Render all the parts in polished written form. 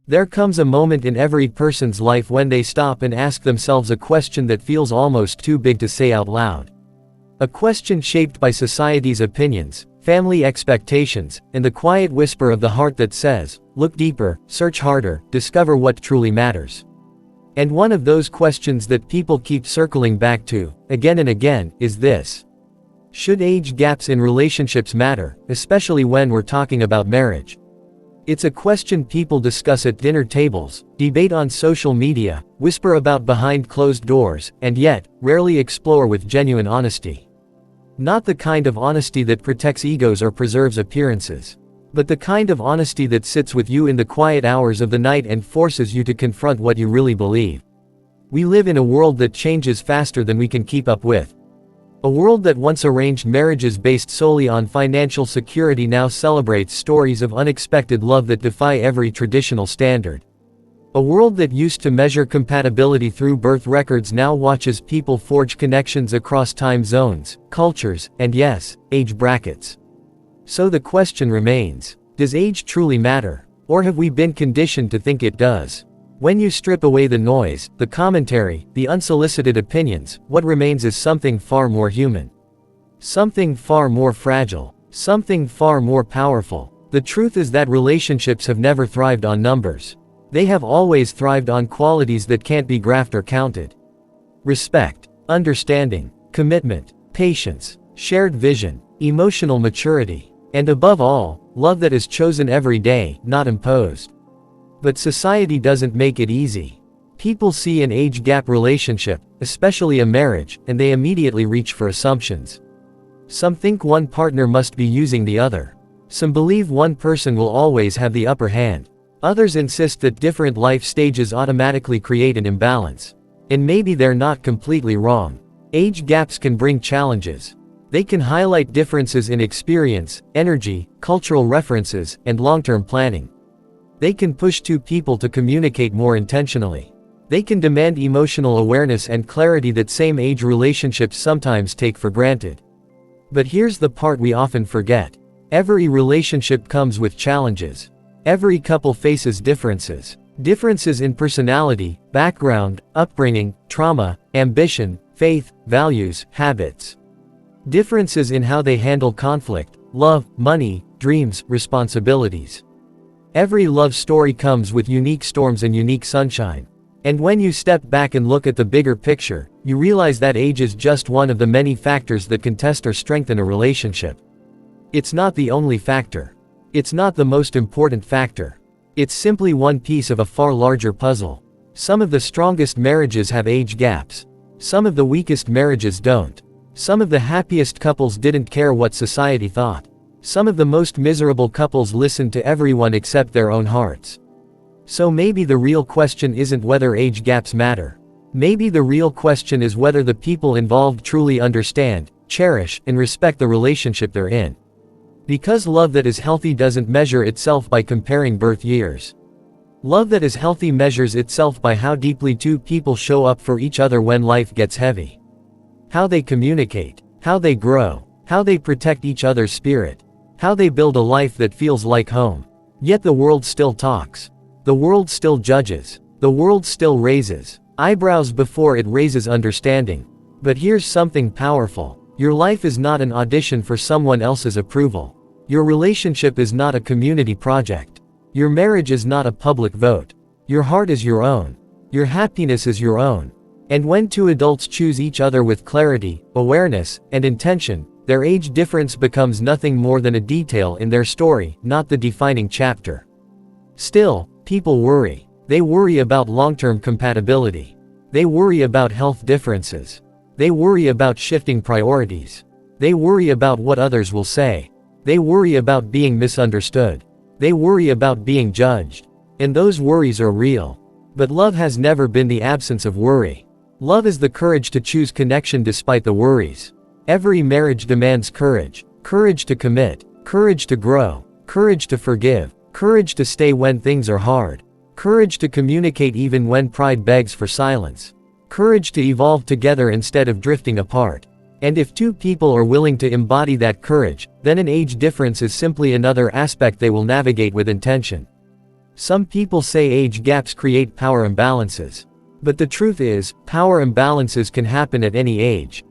There comes a moment in every person's life when they stop and ask themselves a question that feels almost too big to say out loud. A question shaped by society's opinions, family expectations, and the quiet whisper of the heart that says, look deeper, search harder, discover what truly matters. And one of those questions that people keep circling back to, again and again, is this. Should age gaps in relationships matter, especially when we're talking about marriage? It's a question people discuss at dinner tables, debate on social media, whisper about behind closed doors, and yet, rarely explore with genuine honesty. Not the kind of honesty that protects egos or preserves appearances, but the kind of honesty that sits with you in the quiet hours of the night and forces you to confront what you really believe. We live in a world that changes faster than we can keep up with. A world that once arranged marriages based solely on financial security now celebrates stories of unexpected love that defy every traditional standard. A world that used to measure compatibility through birth records now watches people forge connections across time zones, cultures, and yes, age brackets. So the question remains, does age truly matter? Or have we been conditioned to think it does? When you strip away the noise, the commentary, the unsolicited opinions, what remains is something far more human. Something far more fragile. Something far more powerful. The truth is that relationships have never thrived on numbers. They have always thrived on qualities that can't be graphed or counted. Respect, understanding, commitment, patience, shared vision, emotional maturity, and above all, love that is chosen every day, not imposed. But society doesn't make it easy. People see an age gap relationship, especially a marriage, and they immediately reach for assumptions. Some think one partner must be using the other. Some believe one person will always have the upper hand. Others insist that different life stages automatically create an imbalance. And maybe they're not completely wrong. Age gaps can bring challenges. They can highlight differences in experience, energy, cultural references, and long-term planning. They can push two people to communicate more intentionally. They can demand emotional awareness and clarity that same-age relationships sometimes take for granted. But here's the part we often forget. Every relationship comes with challenges. Every couple faces differences. Differences in personality, background, upbringing, trauma, ambition, faith, values, habits. Differences in how they handle conflict, love, money, dreams, responsibilities. Every love story comes with unique storms and unique sunshine. And when you step back and look at the bigger picture, you realize that age is just one of the many factors that can test or strengthen a relationship. It's not the only factor. It's not the most important factor. It's simply one piece of a far larger puzzle. Some of the strongest marriages have age gaps. Some of the weakest marriages don't. Some of the happiest couples didn't care what society thought. Some of the most miserable couples listened to everyone except their own hearts. So maybe the real question isn't whether age gaps matter. Maybe the real question is whether the people involved truly understand, cherish, and respect the relationship they're in. Because love that is healthy doesn't measure itself by comparing birth years. Love that is healthy measures itself by how deeply two people show up for each other when life gets heavy. How they communicate, how they grow, how they protect each other's spirit. How they build a life that feels like home. Yet the world still talks. The world still judges. The world still raises eyebrows before it raises understanding. But here's something powerful. Your life is not an audition for someone else's approval. Your relationship is not a community project. Your marriage is not a public vote. Your heart is your own. Your happiness is your own. And when two adults choose each other with clarity, awareness, and intention, their age difference becomes nothing more than a detail in their story, not the defining chapter. Still, people worry. They worry about long-term compatibility. They worry about health differences. They worry about shifting priorities. They worry about what others will say. They worry about being misunderstood. They worry about being judged. And those worries are real. But love has never been the absence of worry. Love is the courage to choose connection despite the worries. Every marriage demands courage. Courage to commit. Courage to grow. Courage to forgive. Courage to stay when things are hard. Courage to communicate even when pride begs for silence. Courage to evolve together instead of drifting apart. And if two people are willing to embody that courage, then an age difference is simply another aspect they will navigate with intention. Some people say age gaps create power imbalances. But the truth is, power imbalances can happen at any age.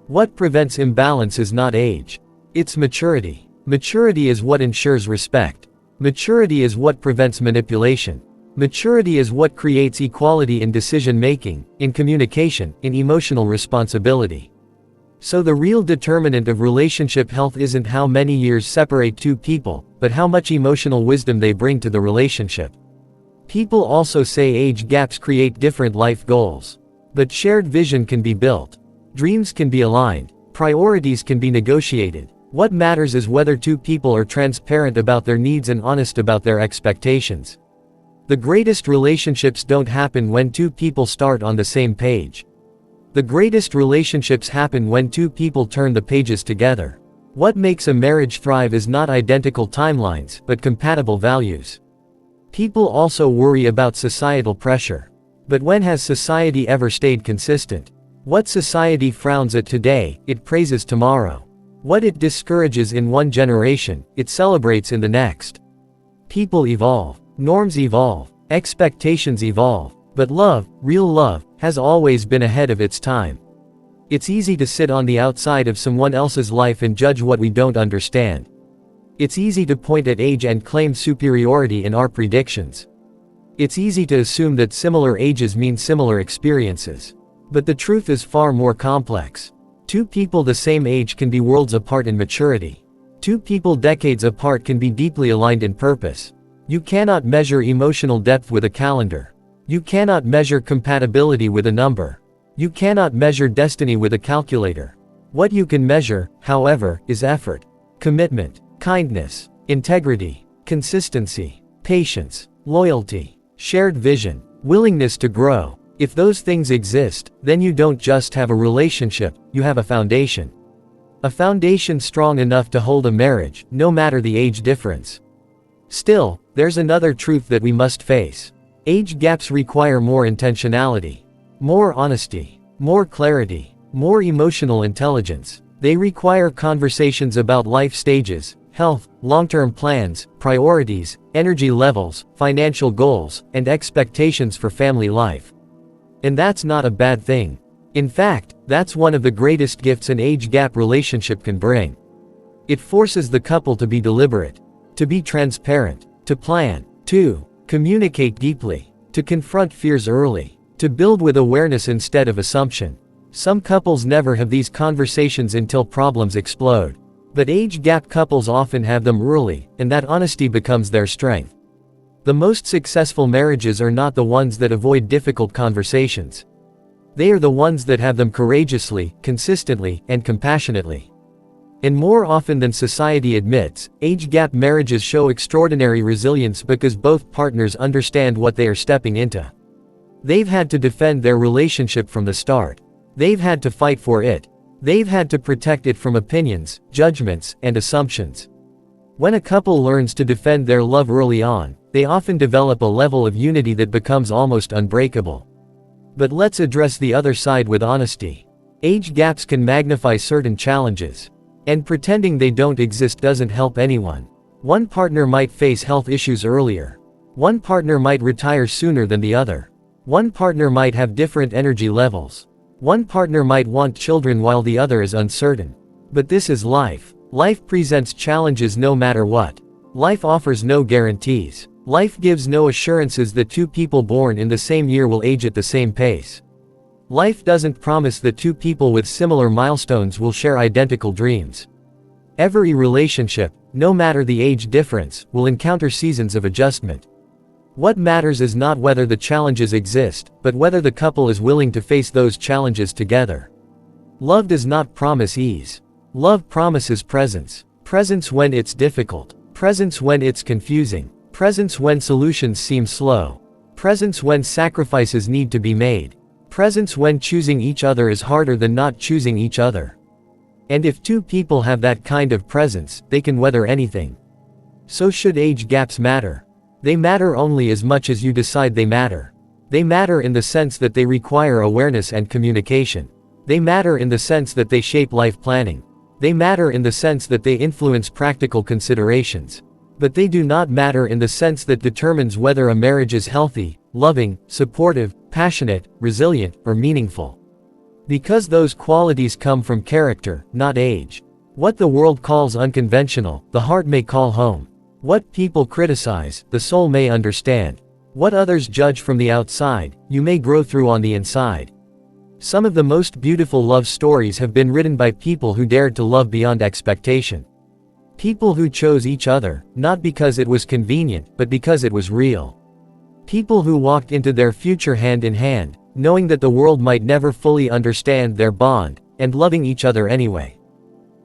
What prevents imbalance is not age. It's maturity. Maturity is what ensures respect. Maturity is what prevents manipulation. Maturity is what creates equality in decision-making, in communication, in emotional responsibility. So the real determinant of relationship health isn't how many years separate two people, but how much emotional wisdom they bring to the relationship. People also say age gaps create different life goals. But shared vision can be built. Dreams can be aligned. Priorities can be negotiated. What matters is whether two people are transparent about their needs and honest about their expectations. The greatest relationships don't happen when two people start on the same page. The greatest relationships happen when two people turn the pages together. What makes a marriage thrive is not identical timelines, but compatible values. People also worry about societal pressure. But when has society ever stayed consistent? What society frowns at today, it praises tomorrow. What it discourages in one generation, it celebrates in the next. People evolve. Norms evolve. Expectations evolve. But love, real love, has always been ahead of its time. It's easy to sit on the outside of someone else's life and judge what we don't understand. It's easy to point at age and claim superiority in our predictions. It's easy to assume that similar ages mean similar experiences. But the truth is far more complex. Two people the same age can be worlds apart in maturity. Two people decades apart can be deeply aligned in purpose. You cannot measure emotional depth with a calendar. You cannot measure compatibility with a number. You cannot measure destiny with a calculator. What you can measure, however, is effort, commitment, kindness, integrity, consistency, patience, loyalty, shared vision, willingness to grow. If those things exist, then you don't just have a relationship, you have a foundation. A foundation strong enough to hold a marriage, no matter the age difference. Still, there's another truth that we must face. Age gaps require more intentionality, more honesty, more clarity, more emotional intelligence. They require conversations about life stages, health, long-term plans, priorities, energy levels, financial goals, and expectations for family life. And that's not a bad thing. In fact, that's one of the greatest gifts an age gap relationship can bring. It forces the couple to be deliberate, to be transparent, to plan, to communicate deeply, to confront fears early, to build with awareness instead of assumption. Some couples never have these conversations until problems explode. But age gap couples often have them early, and that honesty becomes their strength. The most successful marriages are not the ones that avoid difficult conversations. They are the ones that have them courageously, consistently, and compassionately. And more often than society admits, age gap marriages show extraordinary resilience because both partners understand what they are stepping into. They've had to defend their relationship from the start. They've had to fight for it. They've had to protect it from opinions, judgments, and assumptions. When a couple learns to defend their love early on, they often develop a level of unity that becomes almost unbreakable. But let's address the other side with honesty. Age gaps can magnify certain challenges. And pretending they don't exist doesn't help anyone. One partner might face health issues earlier. One partner might retire sooner than the other. One partner might have different energy levels. One partner might want children while the other is uncertain. But this is life. Life presents challenges no matter what. Life offers no guarantees. Life gives no assurances that two people born in the same year will age at the same pace. Life doesn't promise that two people with similar milestones will share identical dreams. Every relationship, no matter the age difference, will encounter seasons of adjustment. What matters is not whether the challenges exist, but whether the couple is willing to face those challenges together. Love does not promise ease. Love promises presence. Presence when it's difficult. Presence when it's confusing. Presence when solutions seem slow. Presence when sacrifices need to be made. Presence when choosing each other is harder than not choosing each other. And if two people have that kind of presence, they can weather anything. So should age gaps matter? They matter only as much as you decide they matter. They matter in the sense that they require awareness and communication. They matter in the sense that they shape life planning. They matter in the sense that they influence practical considerations. But they do not matter in the sense that determines whether a marriage is healthy, loving, supportive, passionate, resilient, or meaningful. Because those qualities come from character, not age. What the world calls unconventional, the heart may call home. What people criticize, the soul may understand. What others judge from the outside, you may grow through on the inside. Some of the most beautiful love stories have been written by people who dared to love beyond expectation. People who chose each other, not because it was convenient, but because it was real. People who walked into their future hand in hand, knowing that the world might never fully understand their bond, and loving each other anyway.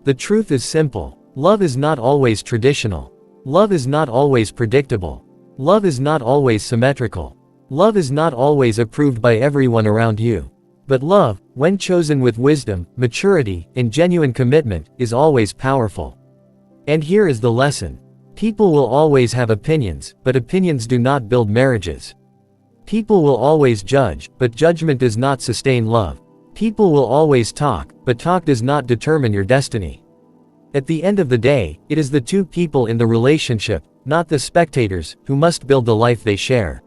The truth is simple. Love is not always traditional. Love is not always predictable. Love is not always symmetrical. Love is not always approved by everyone around you. But love, when chosen with wisdom, maturity, and genuine commitment, is always powerful. And here is the lesson. People will always have opinions, but opinions do not build marriages. People will always judge, but judgment does not sustain love. People will always talk, but talk does not determine your destiny. At the end of the day, it is the two people in the relationship, not the spectators, who must build the life they share.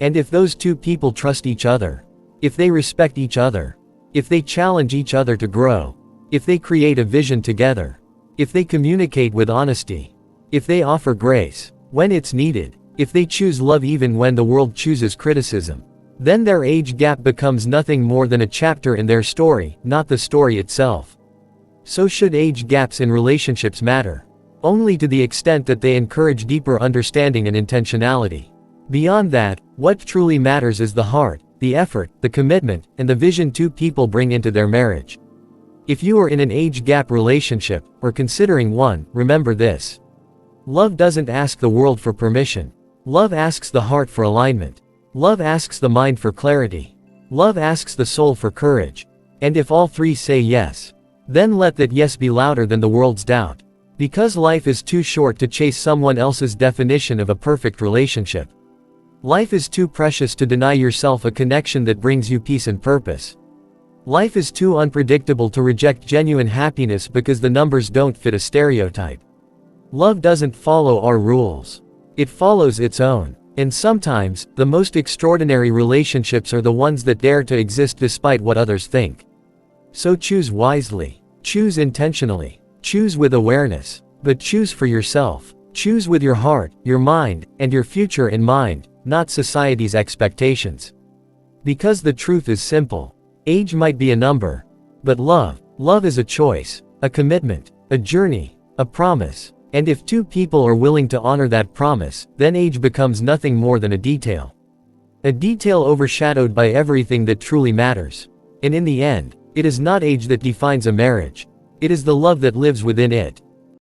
And if those two people trust each other, if they respect each other, if they challenge each other to grow, if they create a vision together, if they communicate with honesty, if they offer grace when it's needed, if they choose love even when the world chooses criticism, then their age gap becomes nothing more than a chapter in their story, not the story itself. So should age gaps in relationships matter? Only to the extent that they encourage deeper understanding and intentionality. Beyond that, what truly matters is the heart, the effort, the commitment, and the vision two people bring into their marriage. If you are in an age gap relationship, or considering one, remember this. Love doesn't ask the world for permission. Love asks the heart for alignment. Love asks the mind for clarity. Love asks the soul for courage. And if all three say yes, then let that yes be louder than the world's doubt. Because life is too short to chase someone else's definition of a perfect relationship. Life is too precious to deny yourself a connection that brings you peace and purpose. Life is too unpredictable to reject genuine happiness because the numbers don't fit a stereotype. Love doesn't follow our rules. It follows its own. And sometimes, the most extraordinary relationships are the ones that dare to exist despite what others think. So choose wisely. Choose intentionally. Choose with awareness. But choose for yourself. Choose with your heart, your mind, and your future in mind, not society's expectations. Because the truth is simple. Age might be a number. But love is a choice, a commitment, a journey, a promise. And if two people are willing to honor that promise, then age becomes nothing more than a detail. A detail overshadowed by everything that truly matters. And in the end, it is not age that defines a marriage. It is the love that lives within it.